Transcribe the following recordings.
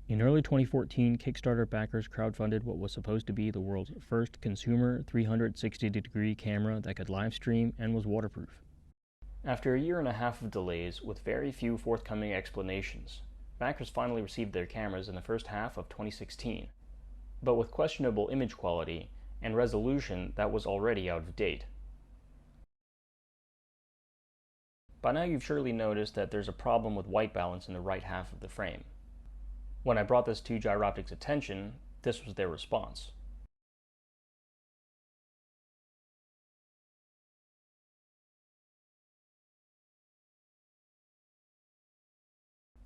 In early 2014, Kickstarter backers crowdfunded what was supposed to be the world's first consumer 360-degree camera that could live stream and was waterproof. After a year and a half of delays, with very few forthcoming explanations, backers finally received their cameras in the first half of 2016, but with questionable image quality and resolution that was already out of date. By now you've surely noticed that there's a problem with white balance in the right half of the frame. When I brought this to Giroptic's attention, this was their response.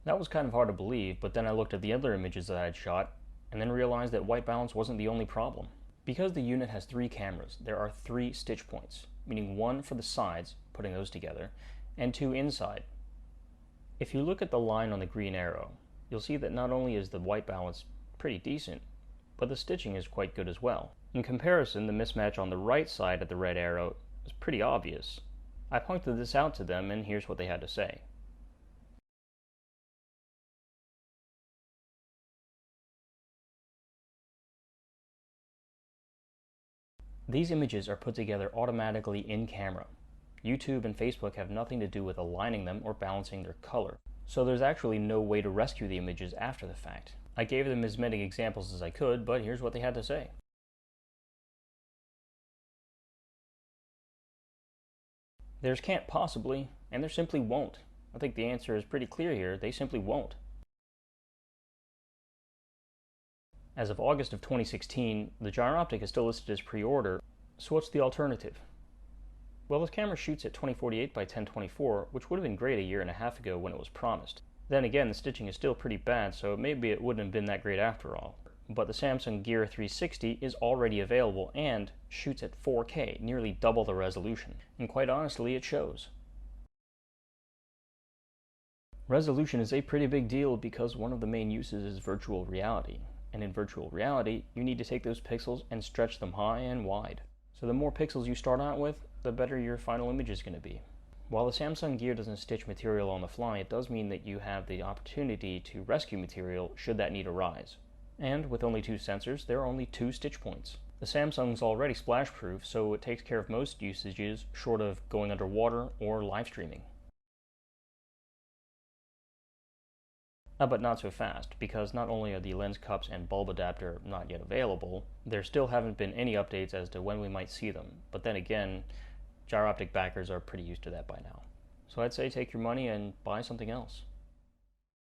That was kind of hard to believe, but then I looked at the other images that I had shot, and then realized that white balance wasn't the only problem. Because the unit has 3 cameras, there are 3 stitch points, meaning 1 for the sides, putting those together, and 2 inside. If you look at the line on the green arrow, you'll see that not only is the white balance pretty decent, but the stitching is quite good as well. In comparison, the mismatch on the right side of the red arrow is pretty obvious. I pointed this out to them, and here's what they had to say. These images are put together automatically in camera. YouTube and Facebook have nothing to do with aligning them or balancing their color, so there's actually no way to rescue the images after the fact. I gave them as many examples as I could, but here's what they had to say. There's can't possibly, and there simply won't. I think the answer is pretty clear here. They simply won't. As of August of 2016, the Giroptic is still listed as pre-order, so what's the alternative? Well, this camera shoots at 2048 by 1024, which would have been great a year and a half ago when it was promised. Then again, the stitching is still pretty bad, so maybe it wouldn't have been that great after all. But the Samsung Gear 360 is already available and shoots at 4K, nearly double the resolution. And quite honestly, it shows. Resolution is a pretty big deal because one of the main uses is virtual reality. And in virtual reality, you need to take those pixels and stretch them high and wide. So the more pixels you start out with, the better your final image is going to be. While the Samsung Gear doesn't stitch material on the fly, it does mean that you have the opportunity to rescue material should that need arise. And with only 2 sensors, there are only 2 stitch points. The Samsung's already splash-proof, so it takes care of most usages short of going underwater or live streaming. But not so fast, because not only are the lens cups and bulb adapter not yet available, there still haven't been any updates as to when we might see them. But then again, Giroptic backers are pretty used to that by now. So I'd say take your money and buy something else.